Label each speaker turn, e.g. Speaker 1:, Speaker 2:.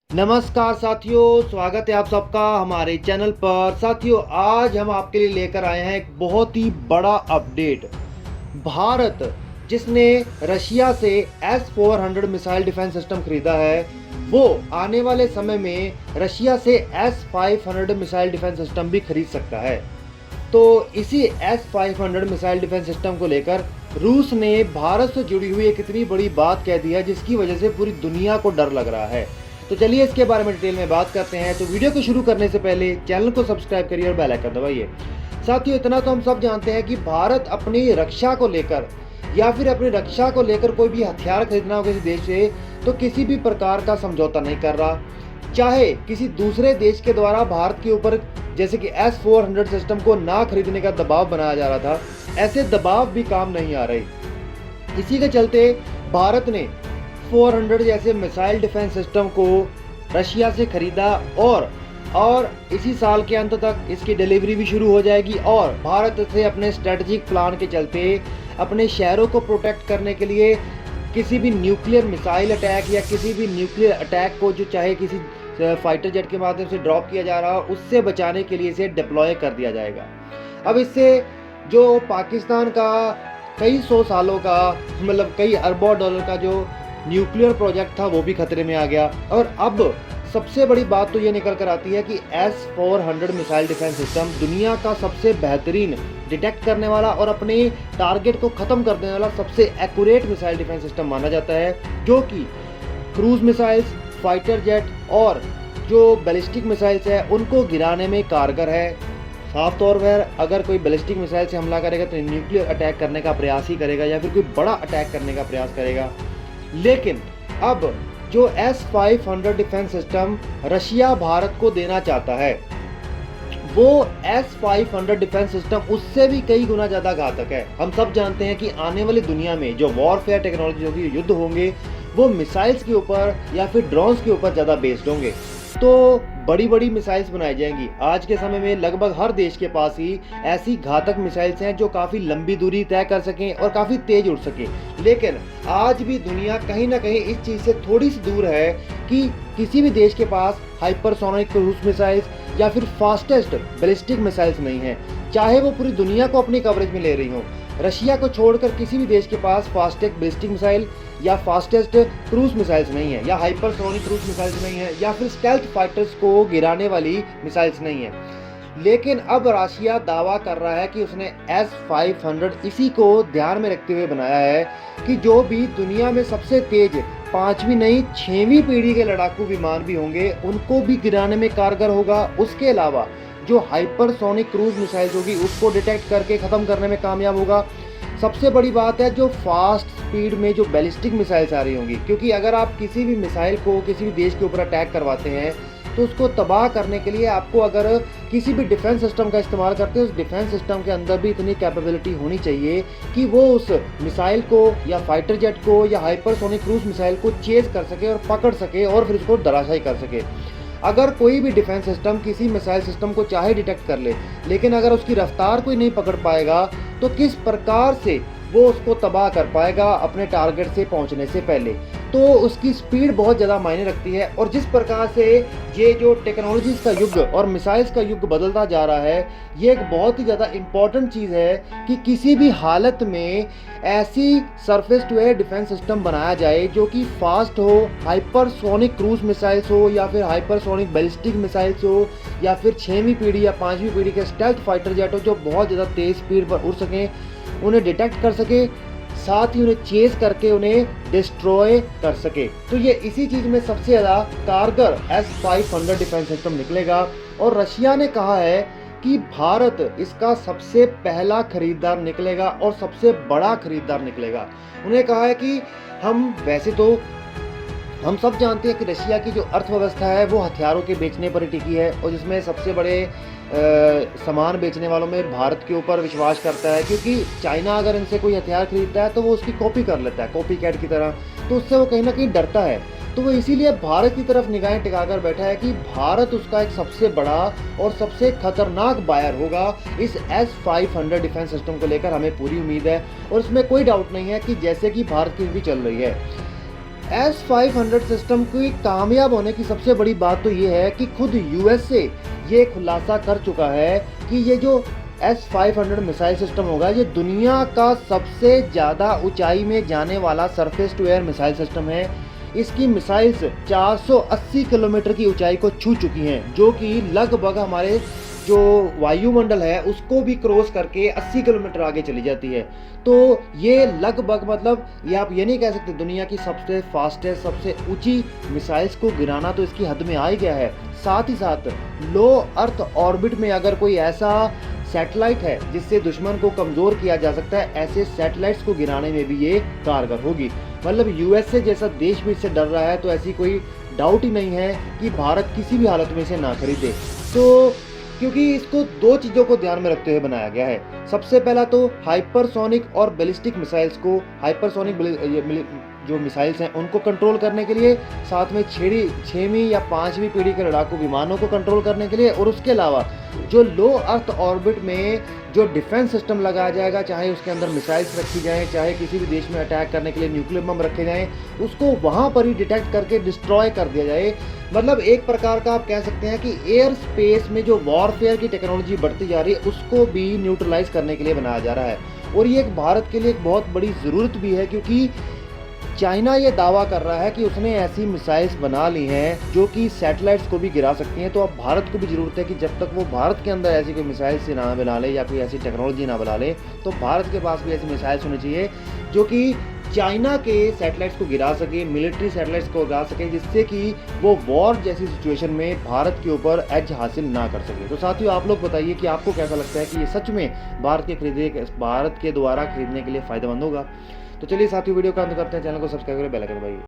Speaker 1: नमस्कार साथियों, स्वागत है आप सबका हमारे चैनल पर। साथियों, आज हम आपके लिए लेकर आए हैं एक बहुत ही बड़ा अपडेट। भारत जिसने रशिया से S-400 मिसाइल डिफेंस सिस्टम खरीदा है, वो आने वाले समय में रशिया से S-500 मिसाइल डिफेंस सिस्टम भी खरीद सकता है। तो इसी S-500 मिसाइल डिफेंस सिस्टम को लेकर रूस ने भारत से जुड़ी हुई एक इतनी बड़ी बात कह दी है, जिसकी वजह से पूरी दुनिया को डर लग रहा है। तो चलिए इसके बारे में डिटेल में बात करते हैं। तो वीडियो को शुरू करने से पहले चैनल को सब्सक्राइब करिए और बेल आइकन दबाइए। साथियों, इतना तो हम सब जानते हैं कि भारत अपनी रक्षा को लेकर या फिर अपनी रक्षा को लेकर कोई भी हथियार खरीदना हो किसी देश से, तो किसी भी प्रकार का समझौता नहीं कर रहा। चाहे किसी दूसरे देश के द्वारा भारत के ऊपर जैसे कि S-400 सिस्टम को ना खरीदने का दबाव बनाया जा रहा था, ऐसे दबाव भी काम नहीं आ रहे। इसी के चलते भारत ने 400 जैसे मिसाइल डिफेंस सिस्टम को रशिया से खरीदा और इसी साल के अंत तक इसकी डिलीवरी भी शुरू हो जाएगी। और भारत से अपने स्ट्रेटजिक प्लान के चलते अपने शहरों को प्रोटेक्ट करने के लिए किसी भी न्यूक्लियर मिसाइल अटैक या किसी भी न्यूक्लियर अटैक को जो चाहे किसी फाइटर जेट के माध्यम से ड्रॉप किया जा रहा हो, उससे बचाने के लिए इसे डिप्लॉय कर दिया जाएगा। अब इससे जो पाकिस्तान का कई सौ सालों का मतलब कई अरबों डॉलर का जो न्यूक्लियर प्रोजेक्ट था, वो भी खतरे में आ गया। और अब सबसे बड़ी बात तो ये निकल कर आती है कि S-400 मिसाइल डिफेंस सिस्टम दुनिया का सबसे बेहतरीन डिटेक्ट करने वाला और अपने टारगेट को ख़त्म कर देने वाला सबसे एक्यूरेट मिसाइल डिफेंस सिस्टम माना जाता है, जो कि क्रूज मिसाइल्स, फाइटर जेट और जो बैलिस्टिक मिसाइल्स है उनको गिराने में कारगर है। साफ तौर पर अगर कोई बैलिस्टिक मिसाइल से हमला करेगा तो न्यूक्लियर अटैक करने का प्रयास ही करेगा या फिर कोई बड़ा अटैक करने का प्रयास करेगा। लेकिन अब जो S-500 defence system Russia Bharat को देना चाहता है, वो S-500 डिफेंस सिस्टम उससे भी कई गुना ज़्यादा घातक है। हम सब जानते हैं कि आने वाली दुनिया में जो वॉरफेयर टेक्नोलॉजी होगी, युद्ध होंगे, वो मिसाइल्स के ऊपर या फिर ड्रोन्स के ऊपर ज़्यादा बेस्ड होंगे। तो बड़ी बड़ी मिसाइल्स बनाई जाएंगी। आज के समय में लगभग हर देश के पास ही ऐसी घातक मिसाइल्स हैं जो काफ़ी लंबी दूरी तय कर सकें और काफ़ी तेज उड़ सकें। लेकिन आज भी दुनिया कहीं ना कहीं इस चीज़ से थोड़ी सी दूर है कि किसी भी देश के पास हाइपरसोनिक क्रूज मिसाइल्स या फिर फास्टेस्ट बैलिस्टिक मिसाइल्स नहीं है, चाहे वो पूरी दुनिया को अपनी कवरेज में ले रही हो। रशिया को छोड़कर किसी भी देश के पास फास्टेस्ट बैलिस्टिक मिसाइल या फास्टेस्ट क्रूज मिसाइल्स नहीं है, या हाइपरसोनिक क्रूज मिसाइल्स नहीं है, या फिर स्टेल्थ फाइटर्स को गिराने वाली मिसाइल्स नहीं है। लेकिन अब रशिया दावा कर रहा है कि उसने S-500 इसी को ध्यान में रखते हुए बनाया है कि जो भी दुनिया में सबसे तेज 5वीं नहीं 6वीं पीढ़ी के लड़ाकू विमान भी होंगे, उनको भी गिराने में कारगर होगा। उसके अलावा जो हाइपरसोनिक क्रूज मिसाइल्स होगी उसको डिटेक्ट करके ख़त्म करने में कामयाब होगा। सबसे बड़ी बात है जो फास्ट स्पीड में जो बैलिस्टिक मिसाइल्स आ रही होंगी, क्योंकि अगर आप किसी भी मिसाइल को किसी भी देश के ऊपर अटैक करवाते हैं तो उसको तबाह करने के लिए आपको अगर किसी भी डिफेंस सिस्टम का इस्तेमाल करते हैं, उस डिफेंस सिस्टम के अंदर भी इतनी कैपेबिलिटी होनी चाहिए कि वो उस मिसाइल को या फाइटर जेट को या हाइपरसोनिक क्रूज मिसाइल को चेज कर सके और पकड़ सके और फिर उसको धराशायी कर सके। अगर कोई भी डिफेंस सिस्टम किसी मिसाइल सिस्टम को चाहे डिटेक्ट कर ले, लेकिन अगर उसकी रफ्तार कोई नहीं पकड़ पाएगा तो किस प्रकार से वो उसको तबाह कर पाएगा अपने टारगेट से पहुंचने से पहले। तो उसकी स्पीड बहुत ज़्यादा मायने रखती है। और जिस प्रकार से ये जो टेक्नोलॉजीज़ का युग और मिसाइल्स का युग बदलता जा रहा है, ये एक बहुत ही ज़्यादा इम्पॉर्टेंट चीज़ है कि किसी भी हालत में ऐसी surface to air defence system बनाया जाए जो कि फास्ट हो, हाइपरसोनिक क्रूज मिसाइल्स हो या फिर हाइपरसोनिक बैलिस्टिक मिसाइल्स हो या फिर 6वीं पीढ़ी या 5वीं पीढ़ी के स्टेल्थ फाइटर जेट हो, जो बहुत ज़्यादा तेज़ स्पीड पर उड़ सकें, उन्हें डिटेक्ट कर सके, साथ ही उन्हें चेज करके उन्हें डिस्ट्रॉय कर सके। तो ये इसी चीज़ में सबसे ज़्यादा कारगर S-500 डिफेंस सिस्टम निकलेगा। और रशिया ने कहा है कि भारत इसका सबसे पहला खरीदार निकलेगा और सबसे बड़ा खरीदार निकलेगा। उन्हें कहा है कि हम सब जानते हैं कि रशिया की जो अर्थव्यवस्था है वो हथियारों के बेचने पर ही टिकी है, और जिसमें सबसे बड़े सामान बेचने वालों में भारत के ऊपर विश्वास करता है, क्योंकि चाइना अगर इनसे कोई हथियार खरीदता है तो वो उसकी कॉपी कर लेता है, कॉपी कैट की तरह। तो उससे वो कहीं ना कहीं डरता है। तो वो इसीलिए भारत की तरफ निगाहें टिकाकर बैठा है कि भारत उसका एक सबसे बड़ा और सबसे खतरनाक बायर होगा। इस S-500 डिफेंस सिस्टम को लेकर हमें पूरी उम्मीद है और इसमें कोई डाउट नहीं है कि जैसे कि भारत की नीति चल रही है, S-500 सिस्टम की कामयाब होने की सबसे बड़ी बात तो ये है कि खुद यूएसए ये खुलासा कर चुका है कि ये जो S-500 मिसाइल सिस्टम होगा ये दुनिया का सबसे ज़्यादा ऊंचाई में जाने वाला surface to air missile system है। इसकी मिसाइल्स 480 किलोमीटर की ऊंचाई को छू चुकी हैं, जो कि लगभग हमारे जो वायुमंडल है उसको भी क्रॉस करके 80 किलोमीटर आगे चली जाती है। तो ये लगभग मतलब ये आप ये नहीं कह सकते दुनिया की सबसे फास्टेस्ट सबसे ऊंची मिसाइल्स को गिराना तो इसकी हद में आ ही गया है। साथ ही साथ लो अर्थ ऑर्बिट में अगर कोई ऐसा सैटेलाइट है जिससे दुश्मन को कमज़ोर किया जा सकता है, ऐसे सैटेलाइट्स को गिराने में भी ये कारगर होगी। मतलब यूएसए जैसा देश भी इससे डर रहा है, तो ऐसी कोई डाउट ही नहीं है कि भारत किसी भी हालत में इसे ना खरीदे। तो क्योंकि इसको दो चीज़ों को ध्यान में रखते हुए बनाया गया है। सबसे पहला तो हाइपरसोनिक और बैलिस्टिक मिसाइल्स को, हाइपरसोनिक जो मिसाइल्स हैं उनको कंट्रोल करने के लिए, साथ में 6वीं या 5वीं पीढ़ी के लड़ाकू विमानों को कंट्रोल करने के लिए, और उसके अलावा जो लो अर्थ ऑर्बिट में जो डिफेंस सिस्टम लगाया जाएगा, चाहे उसके अंदर मिसाइल्स रखी जाएं, चाहे किसी भी देश में अटैक करने के लिए न्यूक्लियर बम रखे जाएं, उसको वहाँ पर ही डिटेक्ट करके डिस्ट्रॉय कर दिया जाए। मतलब एक प्रकार का आप कह सकते हैं कि एयर स्पेस में जो वॉरफेयर की टेक्नोलॉजी बढ़ती जा रही है उसको भी न्यूट्रलाइज करने के लिए बनाया जा रहा है। और ये एक भारत के लिए एक बहुत बड़ी ज़रूरत भी है, क्योंकि चाइना ये दावा कर रहा है कि उसने ऐसी मिसाइल्स बना ली हैं जो कि सैटेलाइट्स को भी गिरा सकती हैं। तो अब भारत को भी ज़रूरत है कि जब तक वो भारत के अंदर ऐसी कोई मिसाइल्स ना बना ले या कोई ऐसी टेक्नोलॉजी ना बना ले, तो भारत के पास भी ऐसी मिसाइल्स होनी चाहिए जो कि चाइना के सैटेलाइट्स को गिरा सके, मिलिट्री सैटेलाइट्स को गिरा सके, जिससे कि वो वॉर जैसी सिचुएशन में भारत के ऊपर एज हासिल ना कर सके। तो साथियों आप लोग बताइए कि आपको कैसा लगता है कि ये सच में भारत के द्वारा खरीदने के लिए फ़ायदेमंद होगा। तो चलिए साथियों वीडियो का अंत करते हैं, चैनल को सब्सक्राइब करें, बेल आइकन दबाइए।